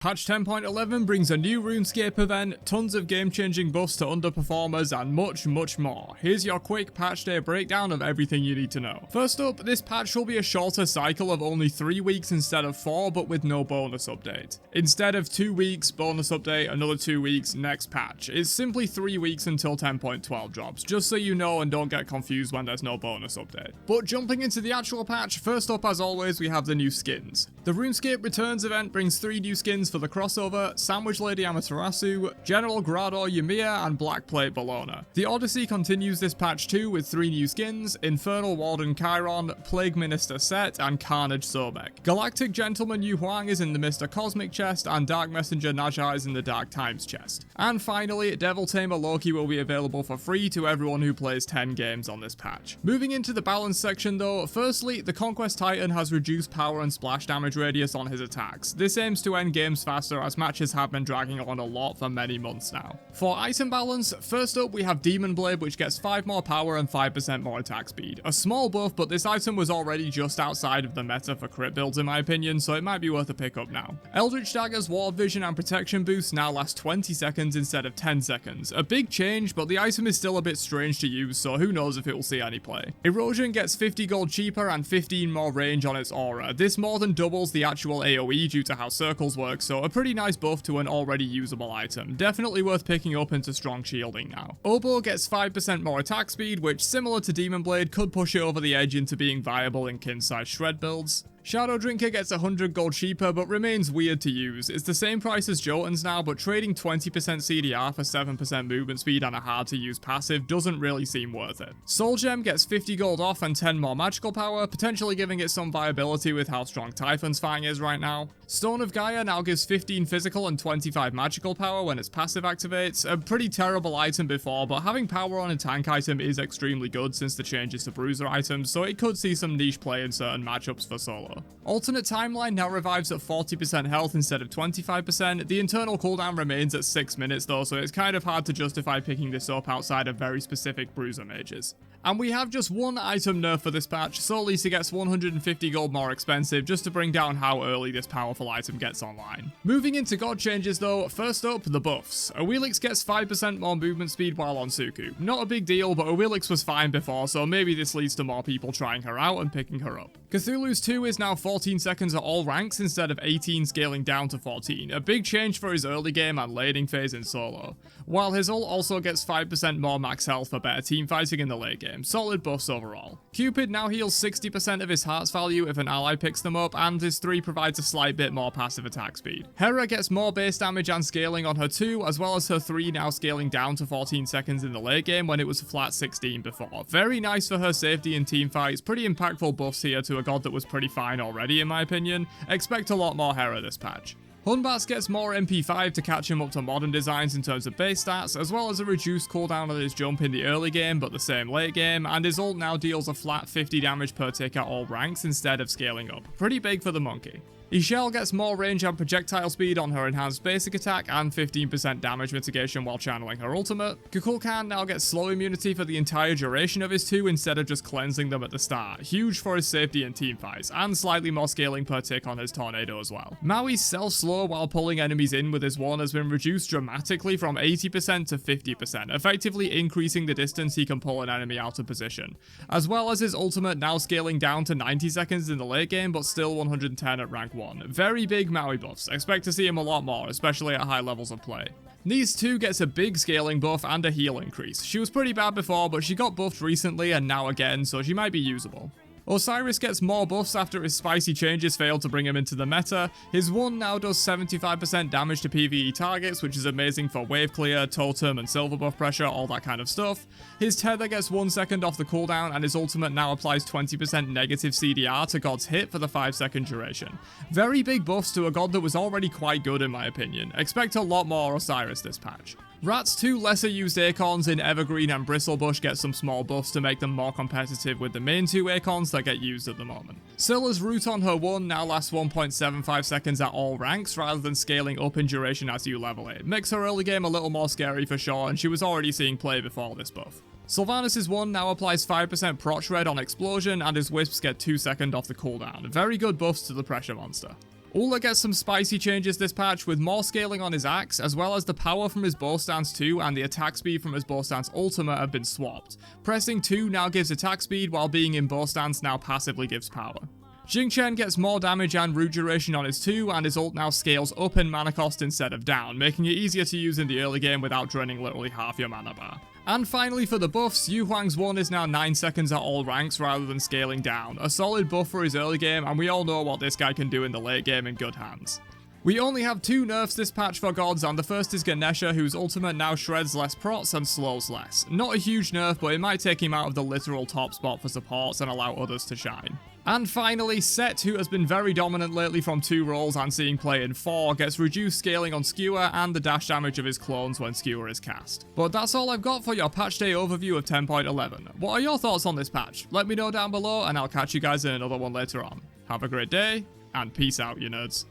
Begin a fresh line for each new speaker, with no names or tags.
Patch 10.11 brings a new Runescape event, tons of game-changing buffs to underperformers, and much more. Here's your quick patch day breakdown of everything you need to know. First up, this patch will be a shorter cycle of only 3 weeks instead of 4, but with no bonus update. Instead of 2 weeks, bonus update, another 2 weeks, next patch. It's simply 3 weeks until 10.12 drops, just so you know and don't get confused when there's no bonus update. But jumping into the actual patch, first up as always we have the new skins. The Runescape Returns event brings 3 new skins for the crossover: Sandwich Lady Amaterasu, General Grado Yumiya, and Blackplate Bologna. The Odyssey continues this patch too with 3 new skins: Infernal Warden Chiron, Plague Minister Set, and Carnage Sobek. Galactic Gentleman Yu Huang is in the Mr. Cosmic chest, and Dark Messenger Najah is in the Dark Times chest. And finally, Devil Tamer Loki will be available for free to everyone who plays 10 games on this patch. Moving into the balance section though, firstly, the Conquest Titan has reduced power and splash damage radius on his attacks. This aims to end games faster as matches have been dragging on a lot for many months now. For item balance, first up we have Demon Blade, which gets 5 more power and 5% more attack speed. A small buff, but this item was already just outside of the meta for crit builds in my opinion, so it might be worth a pick up now. Eldritch Dagger's Ward Vision and Protection boost now last 20 seconds instead of 10 seconds. A big change, but the item is still a bit strange to use, so who knows if it will see any play. Erosion gets 50 gold cheaper and 15 more range on its aura. This more than doubles the actual AoE due to how circles work, so a pretty nice buff to an already usable item. Definitely worth picking up into strong shielding now. Oboe gets 5% more attack speed, which, similar to Demon Blade, could push it over the edge into being viable in kin-size shred builds. Shadow Drinker gets 100 gold cheaper, but remains weird to use. It's the same price as Jotuns now, but trading 20% CDR for 7% movement speed and a hard to use passive doesn't really seem worth it. Soul Gem gets 50 gold off and 10 more magical power, potentially giving it some viability with how strong Typhon's Fang is right now. Stone of Gaia now gives 15 physical and 25 magical power when its passive activates. A pretty terrible item before, but having power on a tank item is extremely good since the changes to bruiser items, so it could see some niche play in certain matchups for solo. Alternate Timeline now revives at 40% health instead of 25%. The internal cooldown remains at 6 minutes though, so it's kind of hard to justify picking this up outside of very specific bruiser mages. And we have just one item nerf for this patch. Soul Lisa gets 150 gold more expensive just to bring down how early this powerful item gets online. Moving into god changes though, first up, the buffs. Awilix gets 5% more movement speed while on Suku. Not a big deal, but Awilix was fine before, so maybe this leads to more people trying her out and picking her up. Cthulhu's 2 is now 14 seconds at all ranks instead of 18 scaling down to 14. A big change for his early game and laning phase in solo. While his ult also gets 5% more max health for better team fighting in the late game. Solid buffs overall. Cupid now heals 60% of his heart's value if an ally picks them up, and his 3 provides a slight bit more passive attack speed. Hera gets more base damage and scaling on her 2, as well as her 3 now scaling down to 14 seconds in the late game when it was a flat 16 before. Very nice for her safety in team fights, pretty impactful buffs here to a god that was pretty fine already in my opinion. Expect a lot more Hera this patch. Hunbats gets more MP5 to catch him up to modern designs in terms of base stats, as well as a reduced cooldown on his jump in the early game but the same late game, and his ult now deals a flat 50 damage per tick at all ranks instead of scaling up. Pretty big for the monkey. Ishel gets more range and projectile speed on her enhanced basic attack and 15% damage mitigation while channeling her ultimate. Kukulkan now gets slow immunity for the entire duration of his 2 instead of just cleansing them at the start. Huge for his safety in team fights, and slightly more scaling per tick on his tornado as well. Maui's self-slow while pulling enemies in with his 1 has been reduced dramatically from 80% to 50%, effectively increasing the distance he can pull an enemy out of position. As well as his ultimate now scaling down to 90 seconds in the late game but still 110 at rank 1. Very big Maui buffs. Expect to see him a lot more, especially at high levels of play. Nis 2 gets a big scaling buff and a heal increase. She was pretty bad before, but she got buffed recently and now again, so she might be usable. Osiris gets more buffs after his spicy changes failed to bring him into the meta. His 1 now does 75% damage to PvE targets, which is amazing for wave clear, totem, and silver buff pressure, all that kind of stuff. His tether gets 1 second off the cooldown, and his ultimate now applies 20% negative CDR to God's hit for the 5-second duration. Very big buffs to a god that was already quite good in my opinion. Expect a lot more Osiris this patch. Rat's 2 lesser used Acorns in Evergreen and Bristlebush get some small buffs to make them more competitive with the main 2 Acorns that get used at the moment. Scylla's root on her 1 now lasts 1.75 seconds at all ranks rather than scaling up in duration as you level it. Makes her early game a little more scary for sure, and she was already seeing play before this buff. Sylvanas' 1 now applies 5% proc red on explosion, and his wisps get 2 seconds off the cooldown. Very good buffs to the pressure monster. Ulla gets some spicy changes this patch with more scaling on his axe, as well as the power from his bow stance 2 and the attack speed from his bow stance ultimate have been swapped. Pressing 2 now gives attack speed, while being in bow stance now passively gives power. Jing Chen gets more damage and root duration on his 2, and his ult now scales up in mana cost instead of down, making it easier to use in the early game without draining literally half your mana bar. And finally for the buffs, Yu Huang's 1 is now 9 seconds at all ranks rather than scaling down, a solid buff for his early game, and we all know what this guy can do in the late game in good hands. We only have 2 nerfs this patch for gods, and the first is Ganesha, whose ultimate now shreds less prots and slows less. Not a huge nerf, but it might take him out of the literal top spot for supports and allow others to shine. And finally, Set, who has been very dominant lately from 2 roles and seeing play in 4, gets reduced scaling on Skewer and the dash damage of his clones when Skewer is cast. But that's all I've got for your patch day overview of 10.11. What are your thoughts on this patch? Let me know down below, and I'll catch you guys in another one later on. Have a great day, and peace out, you nerds.